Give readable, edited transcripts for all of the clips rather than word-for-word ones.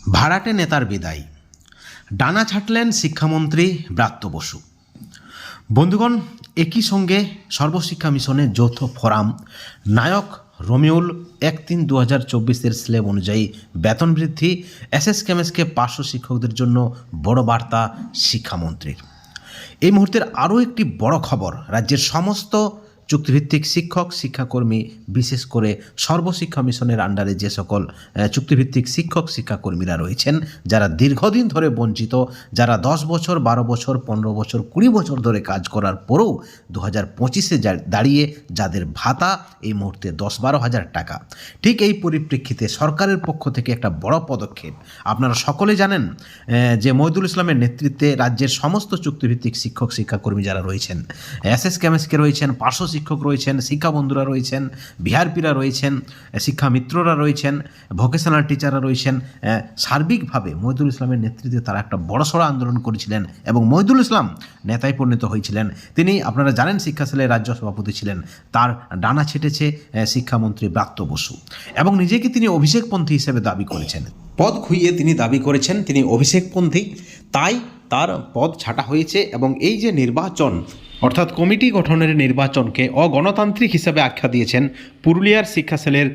ভাড়াটে নেতার বিদায়, ডানা ছাঁটলেন শিক্ষামন্ত্রী ব্রাত্য বসু। বন্ধুগণ, একই সঙ্গে সর্বশিক্ষা মিশনের যৌথ ফোরাম নায়ক রমিউল 1/3/2024 স্ল্যাব অনুযায়ী বেতন বৃদ্ধি, এসএসকেএমএসকে পার্শ্ব শিক্ষকদের জন্য বড় বার্তা শিক্ষামন্ত্রীর। এই মুহূর্তের আরও একটি বড় খবর, রাজ্যের সমস্ত চুক্তিভিত্তিক শিক্ষক শিক্ষাকর্মী, বিশেষ করে সর্বশিক্ষা মিশনের আন্ডারে যে সকল চুক্তিভিত্তিক শিক্ষক শিক্ষাকর্মীরা রয়েছেন, যারা দীর্ঘদিন ধরে বঞ্চিত, যারা 10 বছর 12 বছর 15 বছর 20 বছর ধরে কাজ করার পরেও 2025-এ দাঁড়িয়ে যাদের ভাতা এই মুহূর্তে 10-12 হাজার টাকা। ঠিক এই পরিপ্রেক্ষিতে সরকারের পক্ষ থেকে একটা বড় পদক্ষেপ। আপনারা সকলে জানেন যে মহিদুল ইসলামের নেতৃত্বে রাজ্যের সমস্ত চুক্তিভিত্তিক শিক্ষক শিক্ষাকর্মী যারা রয়েছেন, এসএসকেএমএসকে রয়েছেন, পার্শ্ব শিক্ষক রয়েছেন, শিক্ষা বন্ধুরা রয়েছেন, বিহারপিরা রয়েছেন, শিক্ষা মিত্ররা রয়েছেন, ভোকেশনাল টিচাররা রয়েছেন, সার্বিকভাবে মহিদুল ইসলামের নেতৃত্বে তারা একটা বড়সড় আন্দোলন করেছিলেন এবং মহিদুল ইসলাম নেতায় পরিণত হয়েছিলেন। তিনি, আপনারা জানেন, শিক্ষা সেলের রাজ্য সভাপতি ছিলেন। তার ডানা ছেটেছে শিক্ষামন্ত্রী ব্রাত্য বসু এবং নিজেকে তিনি অভিষেকপন্থী হিসেবে দাবি করেছেন। পদ খুইয়ে তিনি দাবি করেছেন তিনি অভিষেকপন্থী, তাই তার পদ ছাঁটা হয়েছে এবং এই যে নির্বাচন, অর্থাৎ কমিটি গঠনের নির্বাচনকে অগণতান্ত্রিক হিসেবে আখ্যা দিয়েছেন পুরুলিয়ার শিক্ষা সেলের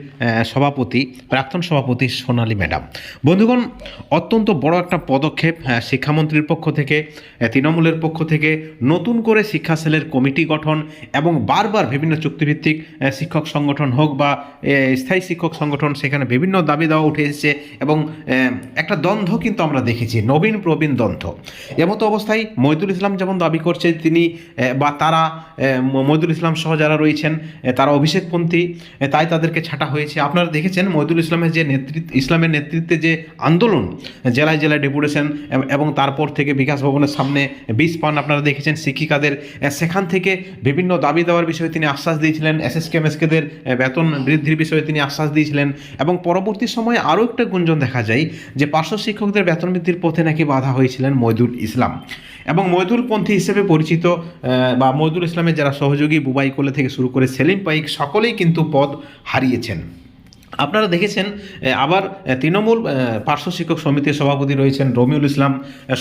সভাপতি, প্রাক্তন সভাপতি সোনালী ম্যাডাম। বন্ধুগণ, অত্যন্ত বড় একটা পদক্ষেপ শিক্ষামন্ত্রীর পক্ষ থেকে, তৃণমূলের পক্ষ থেকে নতুন করে শিক্ষা সেলের কমিটি গঠন এবং বারবার বিভিন্ন চুক্তিভিত্তিক শিক্ষক সংগঠন হোক বা স্থায়ী শিক্ষক সংগঠন, সেখানে বিভিন্ন দাবি দেওয়া উঠে এসেছে এবং একটা দ্বন্দ্ব কিন্তু আমরা দেখেছি, নবীন প্রবীণ দ্বন্দ্ব। এমতো অবস্থায় মহিদুল ইসলাম যেমন দাবি করছে তিনি বা তারা, মহিদুল ইসলাম সহ যারা রয়েছেন তারা অভিষেকপন্থী, তাই তাদেরকে ছাঁটা হয়েছে। আপনারা দেখেছেন মহিদুল ইসলামের যে ইসলামের নেতৃত্বে যে আন্দোলন, জেলায় জেলায় ডেপুটেশন এবং তারপর থেকে বিকাশ ভবনের সামনে 20 পান আপনারা দেখেছেন শিক্ষিকাদের, সেখান থেকে বিভিন্ন দাবি দেওয়ার বিষয়ে তিনি আশ্বাস দিয়েছিলেন, এসএসকেএমএসকেদের বেতন বৃদ্ধির বিষয়ে তিনি আশ্বাস দিয়েছিলেন এবং পরবর্তী সময়ে আরও একটা গুঞ্জন দেখা যায় যে পার্শ্ব শিক্ষকদের বেতন বৃদ্ধির পথে নাকি বাধা হয়েছিলেন মহিদুল ইসলাম এবং মহিদুলপন্থী হিসেবে পরিচিত বা মহিদুল ইসলামের যারা সহযোগী, বুবাই কোলে থেকে শুরু করে সেলিম পাইক, সকলেই কিন্তু পদ হারিয়েছেন। আপনারা দেখেছেন আবার তৃণমূল পার্শ্ব শিক্ষক সমিতির সভাপতি রয়েছেন রমিউল ইসলাম,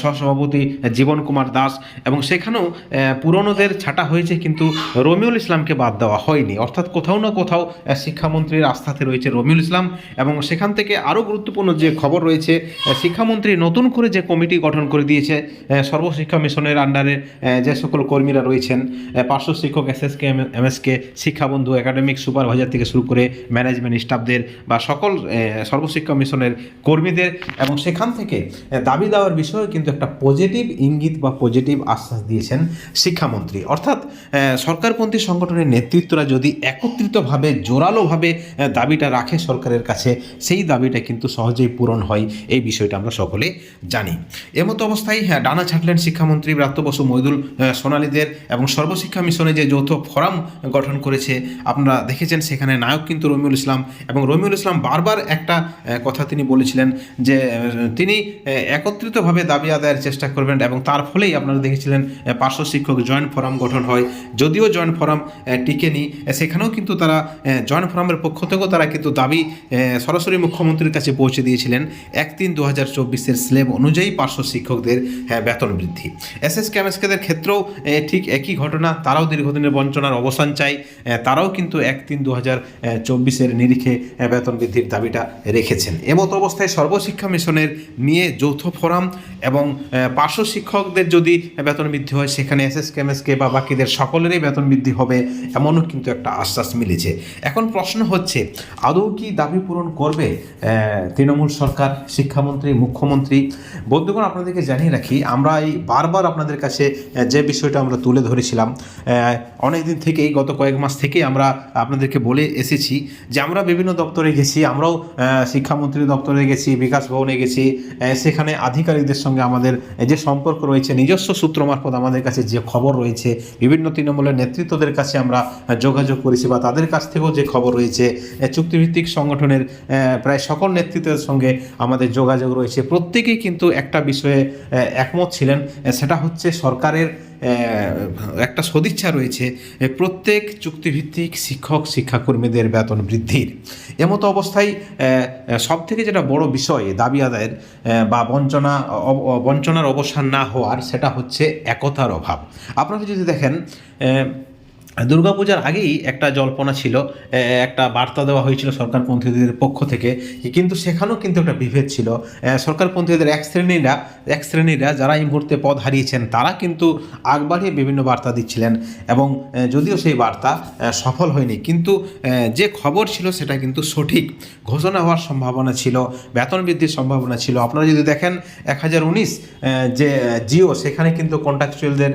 সহসভাপতি জীবন কুমার দাস, এবং সেখানেও পুরনোদের ছাঁটা হয়েছে কিন্তু রমিউল ইসলামকে বাদ দেওয়া হয়নি। অর্থাৎ কোথাও না কোথাও শিক্ষামন্ত্রীর আস্থাতে রয়েছে রমিউল ইসলাম এবং সেখান থেকে আরও গুরুত্বপূর্ণ যে খবর রয়েছে, শিক্ষামন্ত্রী নতুন করে যে কমিটি গঠন করে দিয়েছে সর্বশিক্ষা মিশনের আন্ডারে যে সকল কর্মীরা রয়েছেন, পার্শ্ব শিক্ষক, এসএসকেএমএসকে, শিক্ষাবন্ধু, একাডেমিক সুপারভাইজার থেকে শুরু করে ম্যানেজমেন্ট স্টাফদের বা সকল সর্বশিক্ষা মিশনের কর্মীদের, এবং সেখান থেকে দাবি দেওয়ার বিষয়ে কিন্তু একটা পজিটিভ ইঙ্গিত বা পজিটিভ আশ্বাস দিয়েছেন শিক্ষামন্ত্রী। অর্থাৎ সরকারপন্থী সংগঠনের নেতৃত্বরা যদি একত্রিতভাবে জোরালোভাবে দাবিটা রাখে সরকারের কাছে, সেই দাবিটা কিন্তু সহজেই পূরণ হয়, এই বিষয়টা আমরা সকলে জানি। এমতো অবস্থায় ডানা ছাঁটলেন শিক্ষামন্ত্রী ব্রাত্য বসু মহিদুল সোনালীদের এবং সর্বশিক্ষা মিশনে যে যৌথ ফোরাম গঠন করেছে, আপনারা দেখেছেন সেখানে নায়ক কিন্তু রমিউল ইসলাম এবং রমিউল ইসলাম বারবার একটা কথা তিনি বলেছিলেন যে তিনি একত্রিতভাবে দাবি আদায়ের চেষ্টা করবেন এবং তার ফলেই আপনারা দেখেছিলেন পার্শ্ব শিক্ষক জয়েন্ট ফোরাম গঠন হয়। যদিও জয়েন্ট ফোরাম টিকেনি, সেখানেও কিন্তু তারা জয়েন্ট ফোরামের পক্ষ থেকেও তারা কিন্তু দাবি সরাসরি মুখ্যমন্ত্রীর কাছে পৌঁছে দিয়েছিলেন 1/3/2024 স্ল্যাব অনুযায়ী পার্শ্ব শিক্ষকদের বেতন বৃদ্ধি। এসএসকেএমএসকেদের ক্ষেত্রেও ঠিক একই ঘটনা, তারাও দীর্ঘদিনের বঞ্চনার অবসান চাই, তারাও কিন্তু 1/3/2024 নিরিখে বেতন বৃদ্ধির দাবিটা রেখেছেন। এমতো অবস্থায় সর্বশিক্ষা মিশনের নিয়ে যৌথ ফোরাম এবং পার্শ্ব শিক্ষকদের যদি বেতন বৃদ্ধি হয়, সেখানে এসএসকেএমএসকে বা বাকিদের সকলেরই বেতন বৃদ্ধি হবে, এমনও কিন্তু একটা আশ্বাস মিলেছে। এখন প্রশ্ন হচ্ছে, আদৌ কি দাবি পূরণ করবে তৃণমূল সরকার, শিক্ষামন্ত্রী, মুখ্যমন্ত্রী? বন্ধুগণ, আপনাদেরকে জানিয়ে রাখি, আমরা এই বারবার আপনাদের কাছে যে বিষয়টা আমরা তুলে ধরেছিলাম অনেক দিন থেকেই, গত কয়েক মাস থেকেই আমরা আপনাদেরকে বলে এসেছি যে আমরা বিভিন্ন দপ্তরে গেছি, আমরাও শিক্ষামন্ত্রী দপ্তরে গেছি, বিকাশ ভবনে গেছি, সেখানে আধিকারিকদের সঙ্গে আমাদের যে সম্পর্ক রয়েছে, নিজস্ব সূত্র মারফত আমাদের কাছে যে খবর রয়েছে, বিভিন্ন তৃণমূলের নেতৃত্বদের কাছে আমরা যোগাযোগ করেছি বা তাদের কাছ থেকেও যে খবর রয়েছে, চুক্তিভিত্তিক সংগঠনের প্রায় সকল নেতৃত্বের সঙ্গে আমাদের যোগাযোগ রয়েছে। প্রত্যেকেই কিন্তু একটা বিষয়ে একমত ছিলেন, সেটা হচ্ছে সরকারের একটা সদিচ্ছা রয়েছে প্রত্যেক চুক্তিভিত্তিক শিক্ষক শিক্ষাকর্মীদের বেতন বৃদ্ধির। এমতো অবস্থায় সবথেকে যেটা বড় বিষয় দাবি আদায়ের বা বঞ্চনার অবসান না হওয়ার, সেটা হচ্ছে একতার অভাব। আপনারা যদি দেখেন দুর্গাপূজার আগেই একটা জল্পনা ছিল, একটা বার্তা দেওয়া হয়েছিল সরকারপন্থীদের পক্ষ থেকে, কিন্তু সেখানেও কিন্তু একটা বিভেদ ছিল। সরকারপন্থীদের এক শ্রেণীরা যারা এই মুহূর্তে পদ হারিয়েছেন তারা কিন্তু আগ বাড়িয়ে বিভিন্ন বার্তা দিচ্ছিলেন, এবং যদিও সেই বার্তা সফল হয়নি, কিন্তু যে খবর ছিল সেটা কিন্তু সঠিক। ঘোষণা হওয়ার সম্ভাবনা ছিল, বেতন বৃদ্ধির সম্ভাবনা ছিল। আপনারা যদি দেখেন 1019 যে জিও, সেখানে কিন্তু কন্ট্রাকচুয়ালদের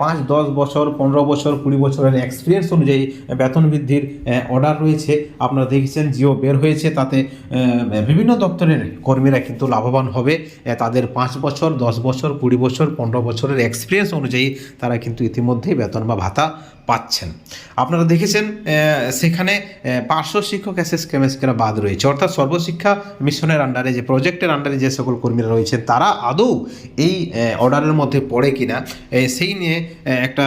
5, 10 বছর, 15 বছর, 20 বছরের এক্সপিরিয়েন্স অনুযায়ী বেতন বৃদ্ধির অর্ডার রয়েছে। আপনারা দেখেছেন জিও বের হয়েছে, তাতে বিভিন্ন দপ্তরের কর্মীরা কিন্তু লাভবান হবে। তাদের 5 বছর, 10 বছর, 20 বছর, 15 বছরের এক্সপিরিয়েন্স অনুযায়ী তারা কিন্তু ইতিমধ্যেই বেতন বা ভাতা পাচ্ছেন। আপনারা দেখেছেন সেখানে পার্শ্ব শিক্ষক এসএসকেএমএসকেরা বাদ রয়েছে, অর্থাৎ সর্বশিক্ষা মিশনের আন্ডারে, যে প্রজেক্টের আন্ডারে যে সকল কর্মীরা রয়েছেন তারা আদৌ এই অর্ডারের মধ্যে পড়ে কিনা সেই নিয়ে একটা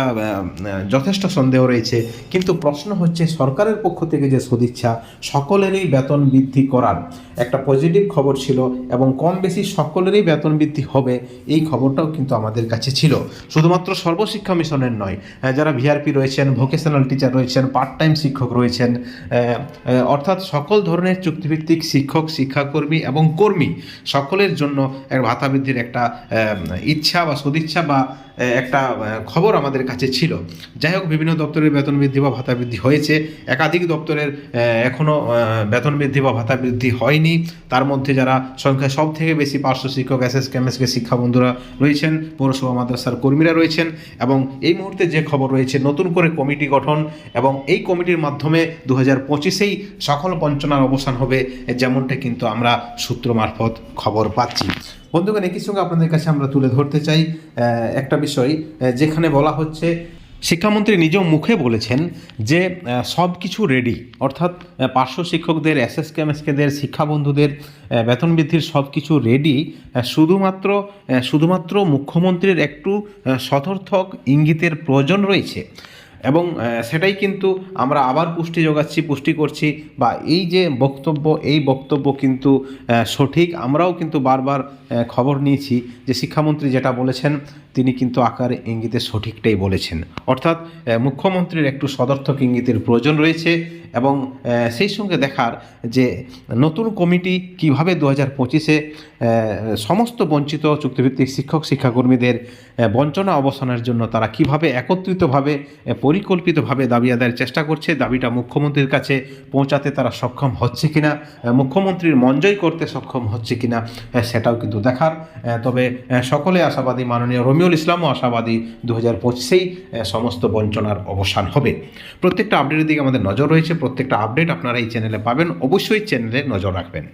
যথেষ্ট সন্দেহ রয়েছে। কিন্তু প্রশ্ন হচ্ছে, সরকারের পক্ষ থেকে যে সদিচ্ছা সকলেরই বেতন বৃদ্ধি করার একটা পজিটিভ খবর ছিল, এবং কম বেশি সকলেরই বেতন বৃদ্ধি হবে, এই খবরটাও কিন্তু আমাদের কাছে ছিল। শুধুমাত্র সর্বশিক্ষা মিশনের নয়, যারা ভিআরপি রয়েছেন, ভোকেশনাল টিচার রয়েছেন, পার্ট টাইম শিক্ষক রয়েছেন, অর্থাৎ সকল ধরনের চুক্তিভিত্তিক শিক্ষক, শিক্ষাকর্মী এবং কর্মী সকলের জন্য এক ভাতা বৃদ্ধির একটা ইচ্ছা বা সদিচ্ছা বা একটা খবর আমাদের কাছে ছিল। যাই হোক, বিভিন্ন দপ্তরের বেতন বৃদ্ধি বা ভাতা বৃদ্ধি হয়েছে, একাধিক দপ্তরের এখনও বেতন বৃদ্ধি বা ভাতা বৃদ্ধি হয়নি। তার মধ্যে যারা সংখ্যায় সব থেকে বেশি পার্শ্ব শিক্ষক, এসএসকেএমএসকে শিক্ষাবন্ধুরা রয়েছেন, পৌরসভা মাদ্রাসার কর্মীরা রয়েছেন, এবং এই মুহূর্তে যে খবর রয়েছে নতুন করে কমিটি গঠন, এবং এই কমিটির মাধ্যমে 2025-এই সকল বঞ্চনার অবসান হবে, যেমনটা কিন্তু আমরা সূত্র মারফত খবর পাচ্ছি। বন্ধুগণ, একই সঙ্গে আপনাদের কাছে আমরা তুলে ধরতে চাই একটা বিষয়, যেখানে বলা হচ্ছে, শিক্ষামন্ত্রী নিজেও মুখে বলেছেন যে সব কিছু রেডি, অর্থাৎ পার্শ্ব শিক্ষকদের, এসএসকেএমএসকেদের, শিক্ষাবন্ধুদের বেতন বৃদ্ধির সব কিছু রেডি, শুধুমাত্র মুখ্যমন্ত্রীর একটু সদর্থক ইঙ্গিতের প্রয়োজন রয়েছে। এবং সেটাই কিন্তু আমরা আবার পুষ্টি করছি, বা এই যে এই বক্তব্য কিন্তু সঠিক। আমরাও কিন্তু বারবার খবর নিয়েছি যে শিক্ষামন্ত্রী যেটা বলেছেন তিনি কিন্তু আকারে ইঙ্গিতে সঠিকটাই বলেছেন, অর্থাৎ মুখ্যমন্ত্রীর একটু সদর্থক ইঙ্গিতের প্রয়োজন রয়েছে। এবং সেই সঙ্গে দেখার যে নতুন কমিটি কিভাবে 2025-এ সমস্ত বঞ্চিত চুক্তিভিত্তিক শিক্ষক শিক্ষাকর্মীদের বঞ্চনা অবসানের জন্য তারা কিভাবে একত্রিতভাবে পরিকল্পিতভাবে দাবি আদায়ের চেষ্টা করছে, দাবিটা মুখ্যমন্ত্রীর কাছে পৌঁছাতে তারা সক্ষম হচ্ছে কিনা, মুখ্যমন্ত্রীর মন জয় করতে সক্ষম হচ্ছে কিনা, সেটাও কিন্তু দেখার। তবে সকলে আশাবাদী, মাননীয় রমিউল ইসলামও আশাবাদী 2025-এই সমস্ত বঞ্চনার অবসান হবে। প্রত্যেকটা আপডেটের দিকে আমাদের নজর রয়েছে, প্রত্যেকটা আপডেট আপনারা এই চ্যানেলে পাবেন, অবশ্যই চ্যানেলে নজর রাখবেন।